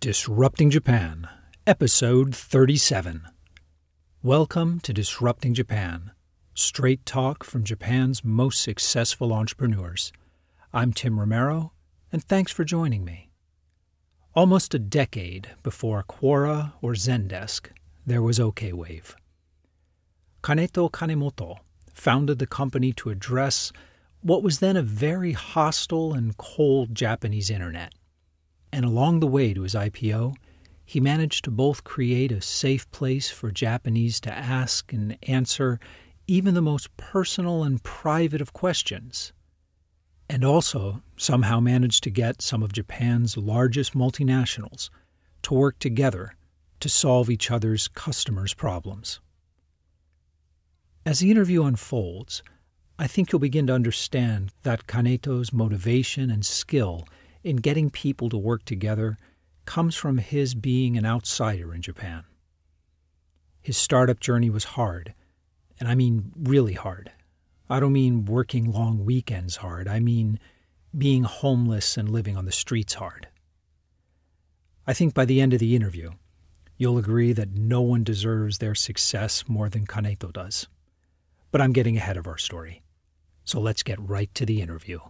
Disrupting Japan, Episode 37. Welcome to Disrupting Japan, straight talk from Japan's most successful entrepreneurs. I'm Tim Romero, and thanks for joining me. Almost a decade before Quora or ZenDesk, there was OKWave. Kaneto Kanemoto founded the company to address what was then a very hostile and cold Japanese internet. And along the way to his IPO, he managed to both create a safe place for Japanese to ask and answer even the most personal and private of questions, and also somehow managed to get some of Japan's largest multinationals to work together to solve each other's customers' problems. As the interview unfolds, I think you'll begin to understand that Kaneto's motivation and skill in getting people to work together comes from his being an outsider in Japan. His startup journey was hard, and I mean really hard. I don't mean working long weekends hard. I mean being homeless and living on the streets hard. I think by the end of the interview, you'll agree that no one deserves their success more than Kaneto does. But I'm getting ahead of our story, so let's get right to the interview.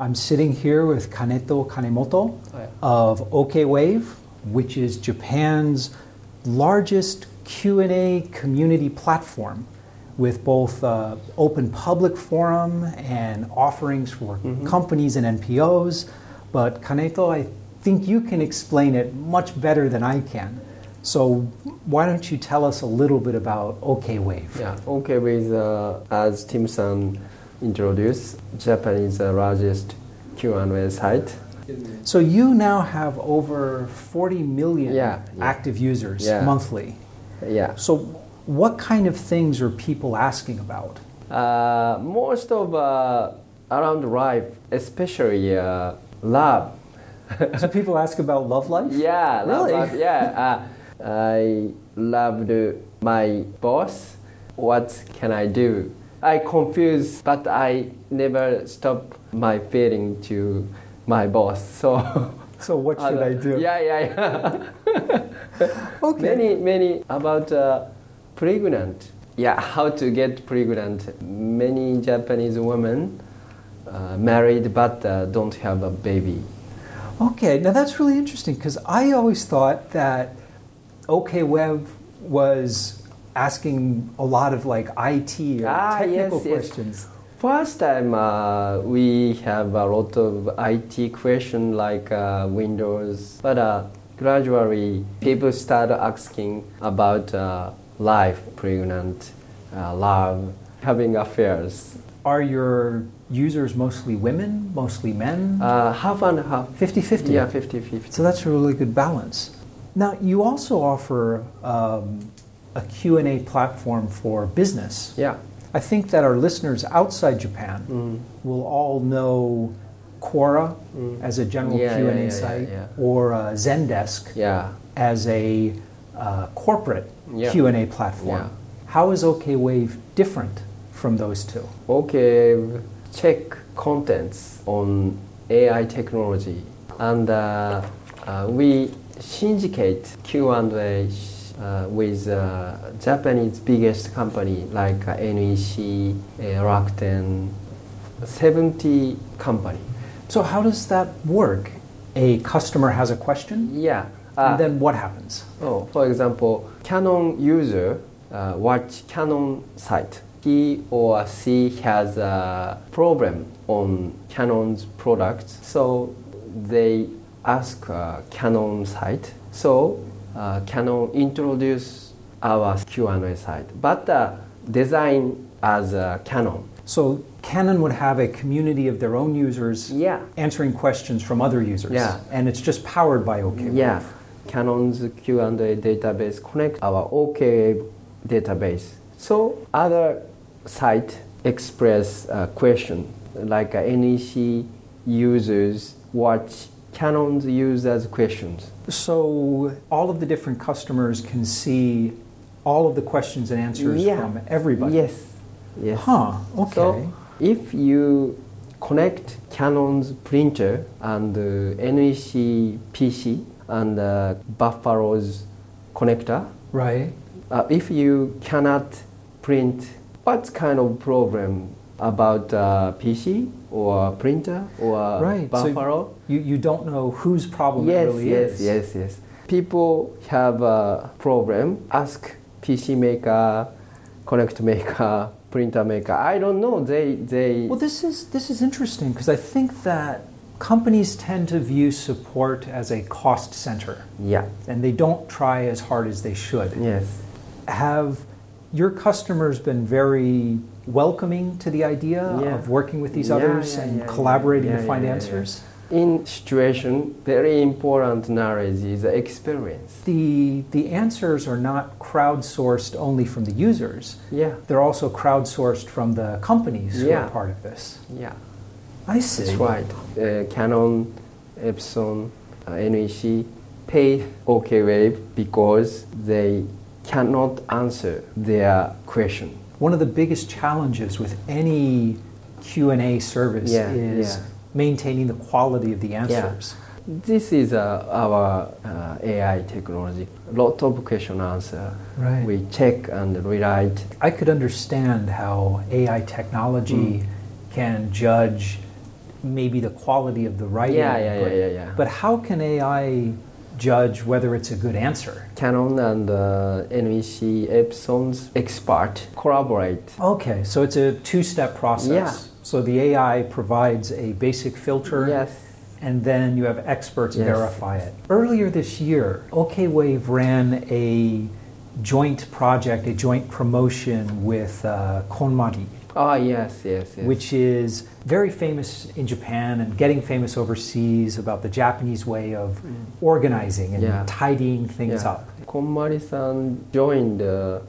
I'm sitting here with Kaneto Kanemoto of OKWave, which is Japan's largest Q&A community platform with both open public forum and offerings for companies and NPOs. But Kaneto, I think you can explain it much better than I can. So why don't you tell us a little bit about OKWave? Yeah, OKWave is, as Tim-san introduced, Japan's largest Q&A site. So you now have over 40 million active users monthly. Yeah. So what kind of things are people asking about? Most of around life, especially love. So people ask about love life? Yeah, really? Love life, yeah. I loved my boss. What can I do? I confused, but I never stop my feeling to my boss. So what should I do? Yeah. Okay. Many about pregnant. Yeah, how to get pregnant. Many Japanese women married but don't have a baby. Okay, now that's really interesting because I always thought that OKWave was asking a lot of like IT or technical questions. Yes. First time we have a lot of IT questions like Windows, but gradually people start asking about life, pregnant, love, having affairs. Are your users mostly women, mostly men? Half and half. 50-50? Yeah, 50-50. So that's a really good balance. Now, you also offer a Q&A platform for business. Yeah. I think that our listeners outside Japan will all know Quora as a general Q&A site or ZenDesk as a corporate Q&A platform. Yeah. How is OKWave different from those two? OKWave check contents on AI technology, and we syndicate Q&A with Japanese biggest company like NEC, Rakuten, 70 company. So how does that work? A customer has a question? Yeah. And then what happens? For example, Canon user watch Canon site. He or she has a problem on Canon's products, so they ask Canon site. So Canon introduce our Q&A site, but design as Canon. So Canon would have a community of their own users answering questions from other users, and it's just powered by OKWave. Yeah, Canon's Q&A database connect our OKWave database. So other site express question like NEC users watch Canon's users questions. So all of the different customers can see all of the questions and answers from everybody? Yes. Huh, okay. So if you connect Canon's printer and NEC PC and Buffalo's connector. Right. If you cannot print, what kind of problem about PC or printer or Right. Buffalo? So you don't know whose problem it really is. Yes. People have a problem. Ask PC maker, connect maker, printer maker. I don't know. They. Well, this is interesting because I think that companies tend to view support as a cost center. Yeah. And they don't try as hard as they should. Yes. Have your customers been very welcoming to the idea of working with these others and collaborating to find answers? In situation, very important knowledge is experience. The answers are not crowdsourced only from the users. Yeah. They're also crowdsourced from the companies who are part of this. Yeah. I see. That's right. Canon, Epson, NEC pay OKWave because they cannot answer their question. One of the biggest challenges with any Q&A service is maintaining the quality of the answers. Yeah. This is our AI technology. A lot of question answer. Right. We check and rewrite. I could understand how AI technology can judge maybe the quality of the writing. Yeah. But how can AI judge whether it's a good answer? Canon and NEC Epson's expert collaborate. Okay, so it's a two-step process. Yeah. So the AI provides a basic filter. Yes. And then you have experts verify it. Earlier this year, OKWave ran a joint project, a joint promotion with KonMari. Oh, yes. Which is very famous in Japan and getting famous overseas about the Japanese way of organizing and tidying things up. KonMari-san joined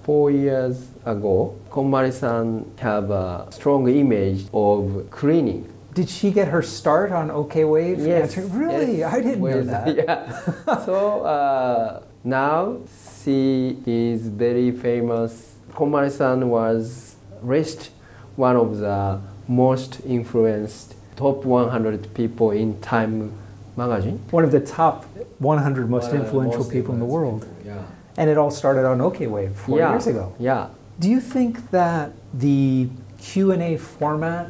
4 years ago. KonMari-san have a strong image of cleaning. Did she get her start on OKWave? Yes. Really? Yes. I didn't know that. Yeah. So now she is very famous. KonMari-san was raised one of the most influenced top 100 people in Time magazine. One of the top 100 most influential people in the world. Yeah. And it all started on OKWave 4 years ago. Yeah. Do you think that the Q&A format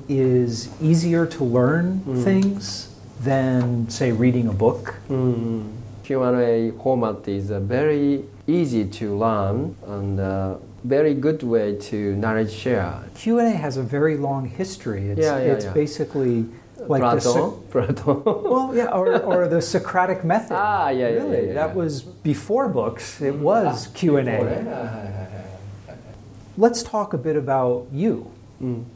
is easier to learn things than, say, reading a book? Q&A format is very easy to learn and very good way to knowledge share. Q&A has a very long history. It's basically like Plato. Well, yeah, or the Socratic method. Really, that was before books. It was Q&A. Let's talk a bit about you.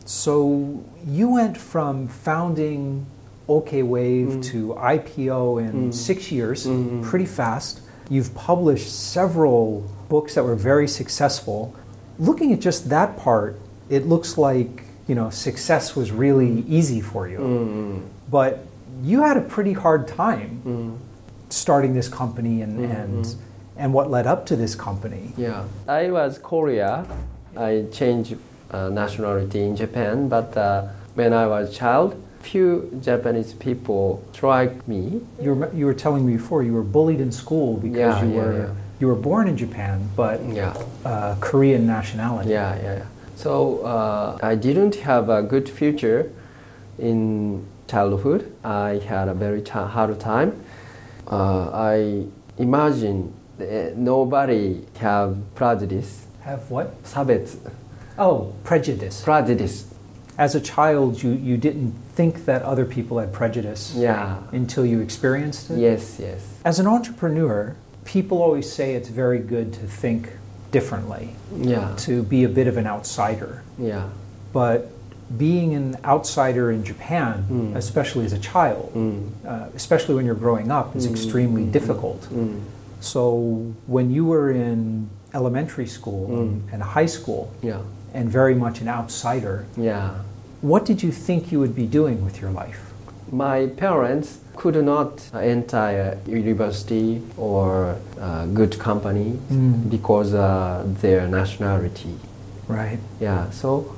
So you went from founding OKWave to IPO in 6 years, pretty fast. You've published several books that were very successful. Looking at just that part, it looks like success was really easy for you. But you had a pretty hard time starting this company and what led up to this company. Yeah, I was Korea. I changed nationality in Japan, but when I was a child, few Japanese people tried me. You were telling me before you were bullied in school because you were born in Japan, but Korean nationality. So I didn't have a good future in childhood. I had a very hard time. I imagine nobody have prejudice. Have what? 差別. Oh, prejudice. Prejudice. As a child, you didn't think that other people had prejudice until you experienced it? Yes. As an entrepreneur, people always say it's very good to think differently, to be a bit of an outsider. But being an outsider in Japan, especially as a child, especially when you're growing up, is extremely difficult. So when you were in elementary school and high school, and very much an outsider, what did you think you would be doing with your life? My parents could not enter a university or a good company because their nationality. Right. So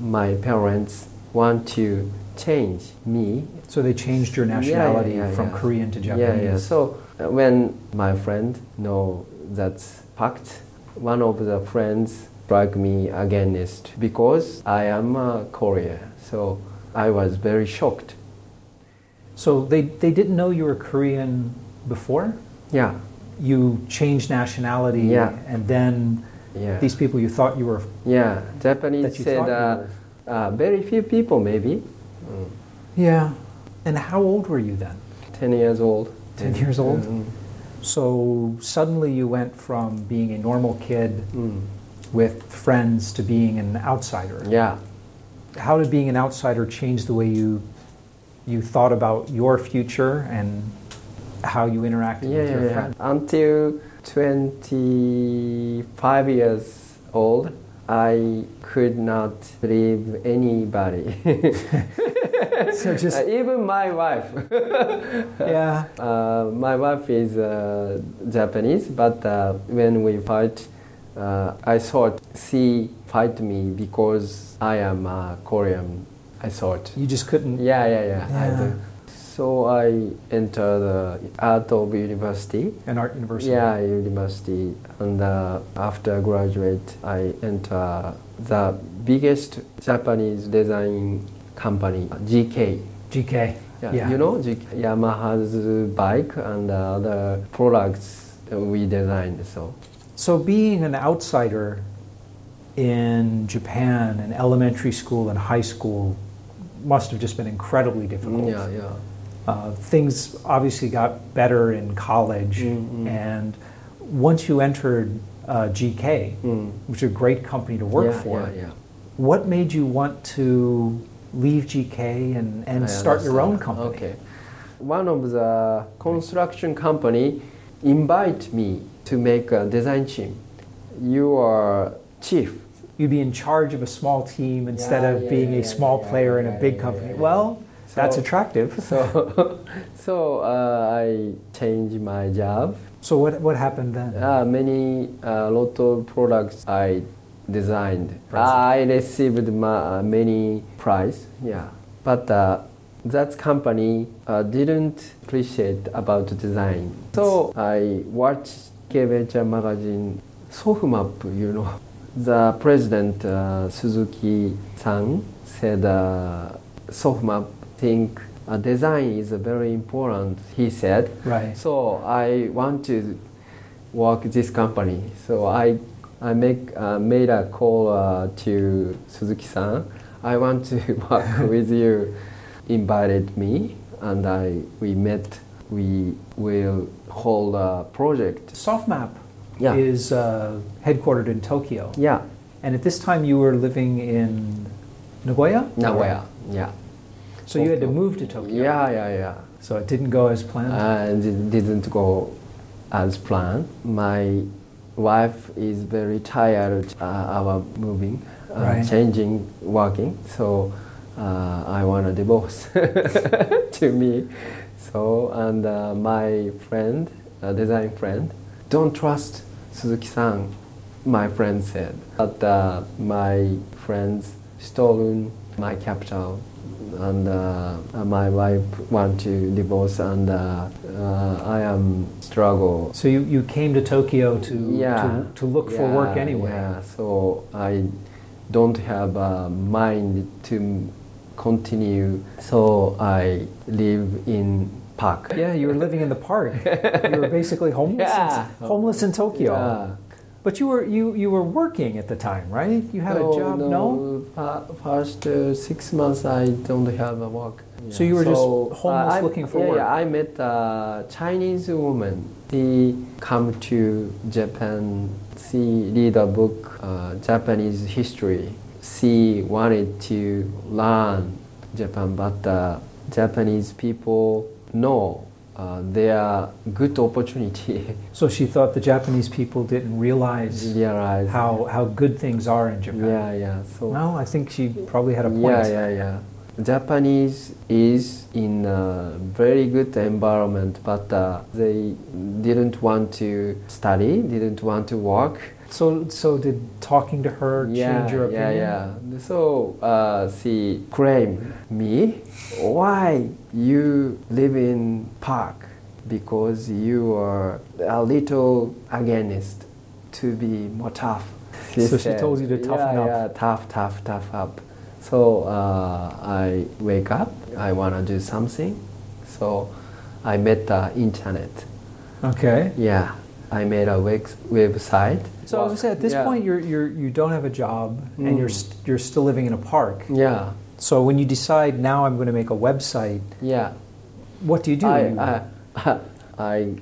my parents want to change me. So they changed your nationality from Korean to Japanese. So when my friend know that fact, one of the friends struck me against because I am Korean. So I was very shocked. So they didn't know you were Korean before? Yeah. You changed nationality, and then these people you thought you were... Yeah, Japanese said very few people maybe. Yeah. And how old were you then? 10 years old. 10 years old? So suddenly you went from being a normal kid with friends to being an outsider. Yeah. How did being an outsider change the way you thought about your future and how you interacted with your friends? Until 25 years old, I could not believe anybody. So just even my wife. Yeah. My wife is Japanese, but when we fight, I thought she fight me because I am Korean. I thought. You just couldn't. Yeah. So I entered the art of university. An art university. Yeah, university. And after graduate, I enter the biggest Japanese design company, GK. GK. Yeah. You know, Yamaha's bike and other products we designed. So being an outsider in Japan in elementary school and high school must have just been incredibly difficult. Things obviously got better in college, and once you entered GK, which is a great company to work for, what made you want to leave GK and start your own company? Okay. One of the construction company invite me to make a design team. You are chief. You'd be in charge of a small team instead of being a small player in a big company. Well, that's attractive. So I changed my job. So what happened then? Lot of products I designed. I received many prize. Yeah, but that company didn't appreciate about design. So I watched OKWave magazine, Sofmap, you know. The president Suzuki-san said Sofmap think design is very important, he said. Right. So I want to work this company. So I made a call to Suzuki-san. I want to work with you. Invited me, and we met. We will hold a project. Sofmap is headquartered in Tokyo. Yeah. And at this time you were living in Nagoya? Nagoya, yeah. So you had to move to Tokyo? Yeah. So it didn't go as planned? It didn't go as planned. My wife is very tired about moving, changing, working. So I want a divorce to me. So, and my friend, design friend, don't trust Suzuki-san, my friend said. But my friends stolen my capital, and my wife want to divorce, and I am struggle. So you came to Tokyo to look for work anyway. Yeah, so I don't have a mind to continue, so I live in park. Yeah, you were living in the park. You were basically homeless in Tokyo. Yeah. But you were working at the time, right? You had a job, no? First 6 months I don't have a work. Yeah. So you were just homeless looking for work? Yeah, I met a Chinese woman. She come to Japan. She read a book, Japanese history. She wanted to learn Japan, but Japanese people know there are good opportunity. So she thought the Japanese people didn't realize how good things are in Japan. Yeah. So no, I think she probably had a point. Yeah. Japanese is in a very good environment, but they didn't want to study, didn't want to work. So did talking to her change your opinion? Yeah. So she claimed me, why you live in park? Because you are a little against to be more tough. She told you to toughen up. Yeah, tough up. So I wake up, I want to do something. So I met the internet. Okay. Yeah, I made a website. So I was going to say, at this point, you don't have a job, and you're still living in a park. Yeah. So when you decide, now I'm going to make a website, what do you do? I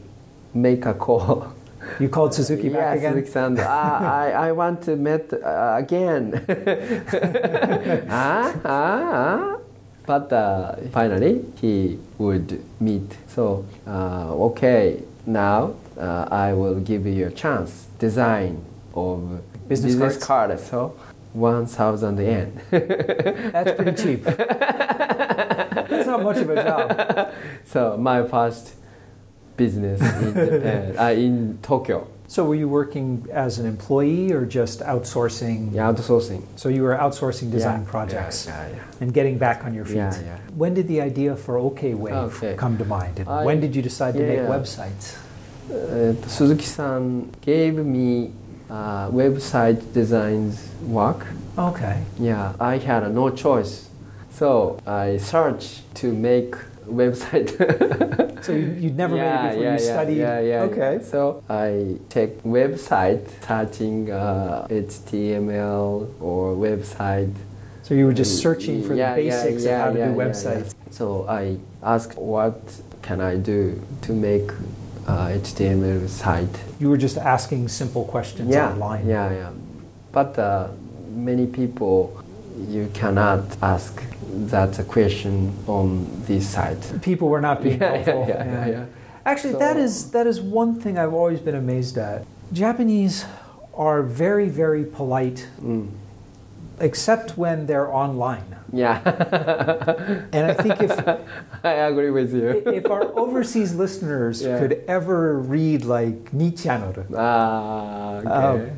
make a call. You called Suzuki back again? Yes, Alexander. I want to meet again. But finally, he would meet. So, okay, now I will give you a chance. Design of business card. So, 1,000 yen. That's pretty cheap. That's not much of a job. So, my first business in Japan, in Tokyo. So were you working as an employee or just outsourcing? Yeah, outsourcing. So you were outsourcing design projects and getting back on your feet. Yeah. When did the idea for OKWave come to mind? And when did you decide to make websites? Suzuki-san gave me website designs work. Okay. Yeah, I had no choice. So I searched to make website. So you'd never made it before you studied? Yeah. Okay. So I checked website, searching HTML or website. So you were just searching for the basics of how to do websites. So I asked, what can I do to make HTML site? You were just asking simple questions online. Yeah. But many people, you cannot ask that question on this site. People were not being helpful. Yeah. Actually, that is one thing I've always been amazed at. Japanese are very, very polite, except when they're online. Yeah. And I think I agree with you. If our overseas listeners could ever read like Nichannel,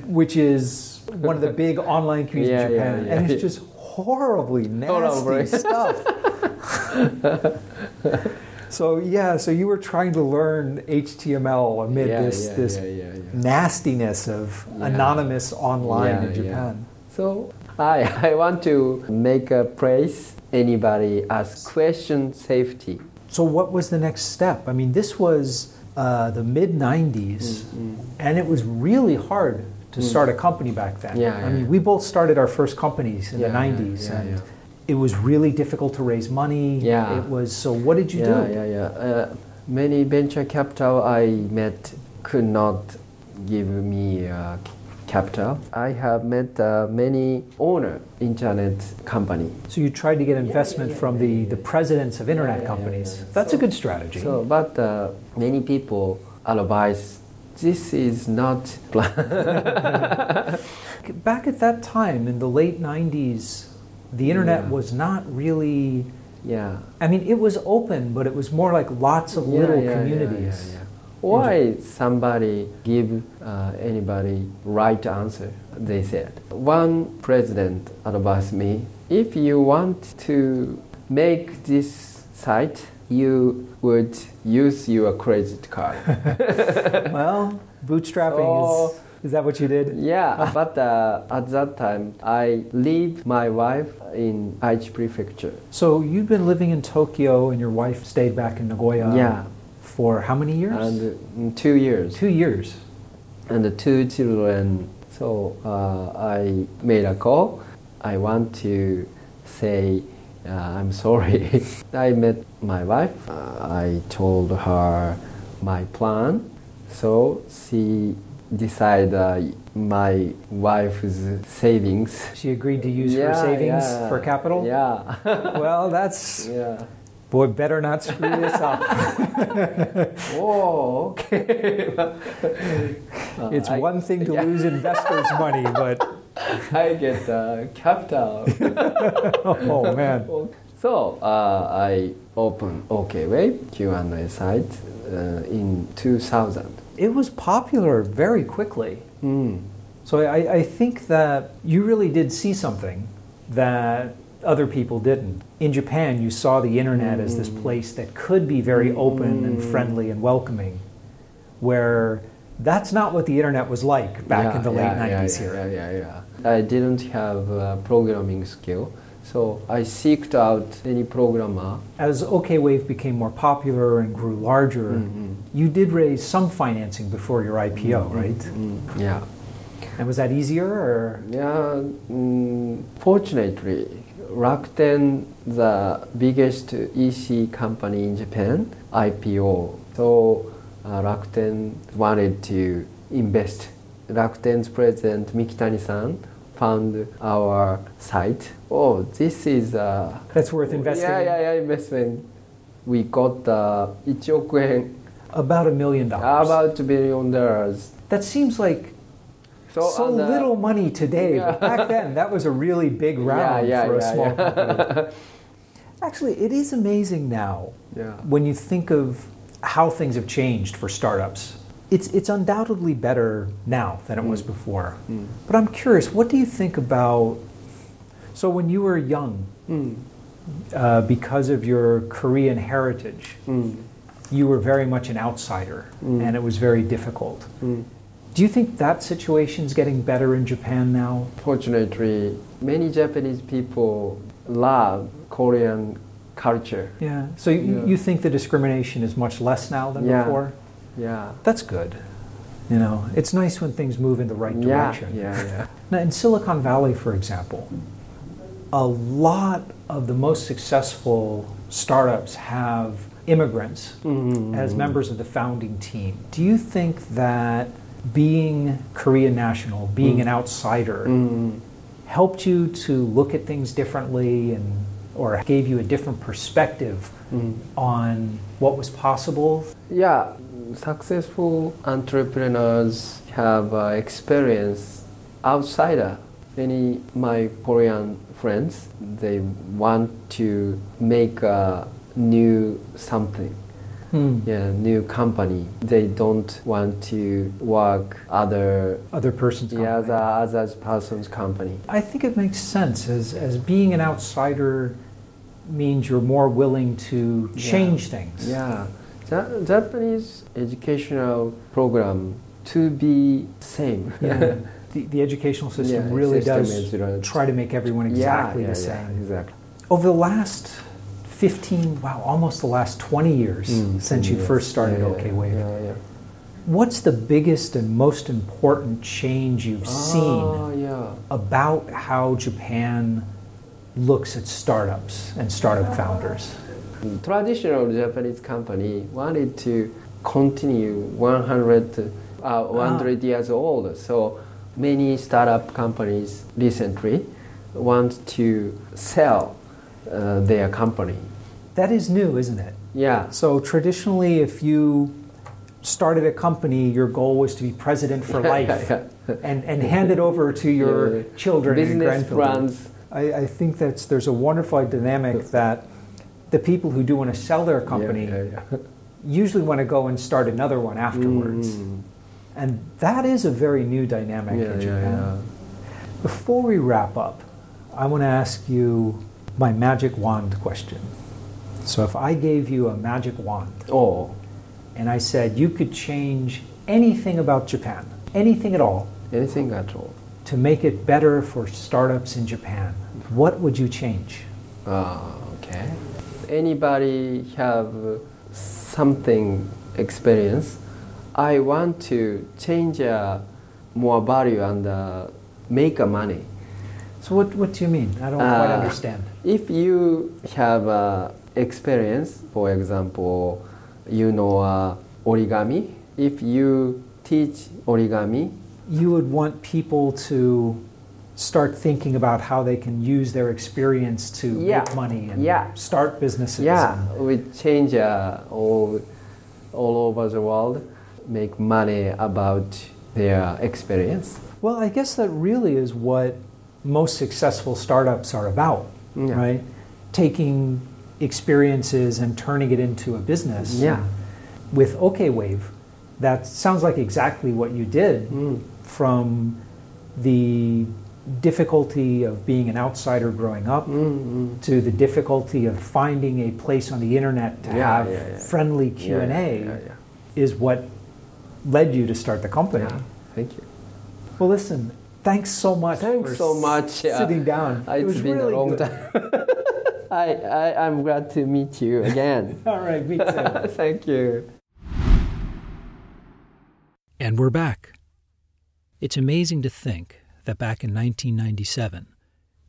which is one of the big online communities in Japan, and it's just horribly nasty stuff. So you were trying to learn HTML amid this nastiness of anonymous online in Japan. So I want to make a place anybody ask question safety. So what was the next step? I mean, this was the mid-90s, and it was really hard to start a company back then. I mean, we both started our first companies in the 90s, and it was really difficult to raise money. It was. So what did you do? Many venture capital I met could not give me capital. I have met many owner internet company. So you tried to get investment from the presidents of internet companies. That's a good strategy. But many people advise, this is not Back at that time, in the late 90s, the internet was not really... I mean, it was open, but it was more like lots of little communities. Why somebody give anybody right answer, they said. One president advised me, if you want to make this site, you would use your credit card. Well, bootstrapping is that what you did? Yeah, but at that time, I leave my wife in Aichi Prefecture. So you've been living in Tokyo and your wife stayed back in Nagoya for how many years? And 2 years. 2 years. And the 2 children. So I made a call. I want to say, I'm sorry. I met my wife. I told her my plan. So she decided my wife's savings. She agreed to use her savings for capital? Yeah. Well, that's... Boy, better not screw this up. Oh, okay. It's one thing to lose investors' money, but... I get capital. Oh, man. So I opened OKWave Q&A site in 2000. It was popular very quickly. So I think that you really did see something that other people didn't. In Japan, you saw the internet as this place that could be very open and friendly and welcoming, where that's not what the internet was like back in the late 90s here. I didn't have a programming skill, so I seeked out any programmer. As OKWave became more popular and grew larger, you did raise some financing before your IPO, right? Yeah. And was that easier, or? Yeah, fortunately, Rakuten, the biggest EC company in Japan, IPO. So Rakuten wanted to invest. Rakuten's president, Mikitani-san, found our site. Oh, this is... that's worth investing in? Yeah, investment. We got 1 億円. About $1 million. About $1 billion. That seems like so little money today, but back then that was a really big round for a small company. Actually, it is amazing now when you think of how things have changed for startups. It's undoubtedly better now than it was before. But I'm curious, what do you think about... So when you were young, because of your Korean heritage, you were very much an outsider, and it was very difficult. Do you think that situation's getting better in Japan now? Fortunately, many Japanese people love Korean culture. Yeah. So you think the discrimination is much less now than before? Yeah. That's good. You know, it's nice when things move in the right direction. Yeah. Now, in Silicon Valley, for example, a lot of the most successful startups have immigrants as members of the founding team. Do you think that being Korean national, being an outsider, helped you to look at things differently or gave you a different perspective on what was possible? Yeah, successful entrepreneurs have experience outsider. Many my Korean friends, they want to make a new something. New company. They don't want to work other person's company. Other person's company. I think it makes sense as being an outsider means you're more willing to change things. Yeah. Japanese educational program to be same. Yeah. The educational system really does try to make everyone exactly the same. Exactly. Over the last 15, almost the last 20 years since you first started OKWave. What's the biggest and most important change you've seen about how Japan looks at startups and startup founders? Traditional Japanese company wanted to continue 100 years old. So many startup companies recently want to sell their company. That is new, isn't it? Yeah. So traditionally, if you started a company, your goal was to be president for life and hand it over to your children and grandchildren. Business I think there's a wonderful dynamic that the people who do want to sell their company usually want to go and start another one afterwards. And that is a very new dynamic in Japan. Before we wrap up, I want to ask you my magic wand question. So if I gave you a magic wand and I said you could change anything about Japan, anything at all, to make it better for startups in Japan, what would you change? Okay. Anybody have something experience? I want to change more value and make money. So what do you mean? I don't quite understand. If you have experience, for example, you know origami. If you teach origami, you would want people to start thinking about how they can use their experience to make money and start businesses. Yeah, we change all over the world, make money about their experience. Well, I guess that really is what most successful startups are about, right? Taking experiences and turning it into a business. Yeah. With OKWave, that sounds like exactly what you did from the difficulty of being an outsider growing up, to the difficulty of finding a place on the internet to have friendly Q&A is what led you to start the company. Yeah. Thank you. Well, listen, thanks so much for sitting down. It's been really a long time. I'm glad to meet you again. All right, me too. Thank you. And we're back. It's amazing to think that back in 1997,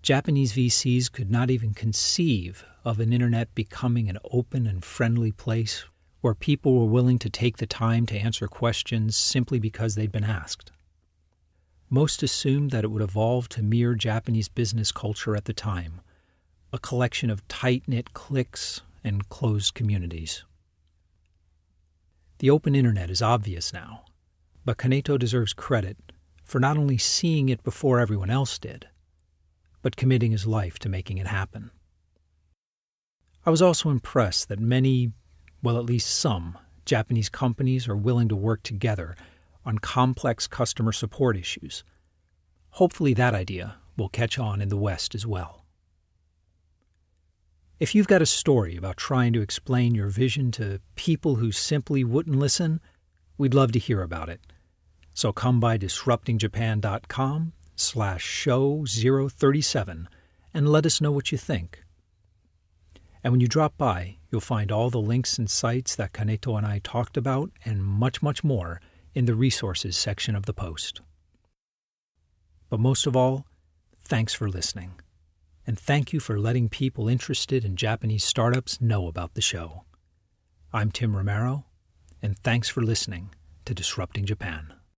Japanese VCs could not even conceive of an internet becoming an open and friendly place where people were willing to take the time to answer questions simply because they'd been asked. Most assumed that it would evolve to mere Japanese business culture at the time, a collection of tight-knit cliques and closed communities. The open internet is obvious now, but Kaneto deserves credit for not only seeing it before everyone else did, but committing his life to making it happen. I was also impressed that many, well, at least some, Japanese companies are willing to work together on complex customer support issues. Hopefully that idea will catch on in the West as well. If you've got a story about trying to explain your vision to people who simply wouldn't listen, we'd love to hear about it. So come by disruptingjapan.com/show037 and let us know what you think. And when you drop by, you'll find all the links and sites that Kaneto and I talked about and much, much more in the resources section of the post. But most of all, thanks for listening. And thank you for letting people interested in Japanese startups know about the show. I'm Tim Romero, and thanks for listening to Disrupting Japan.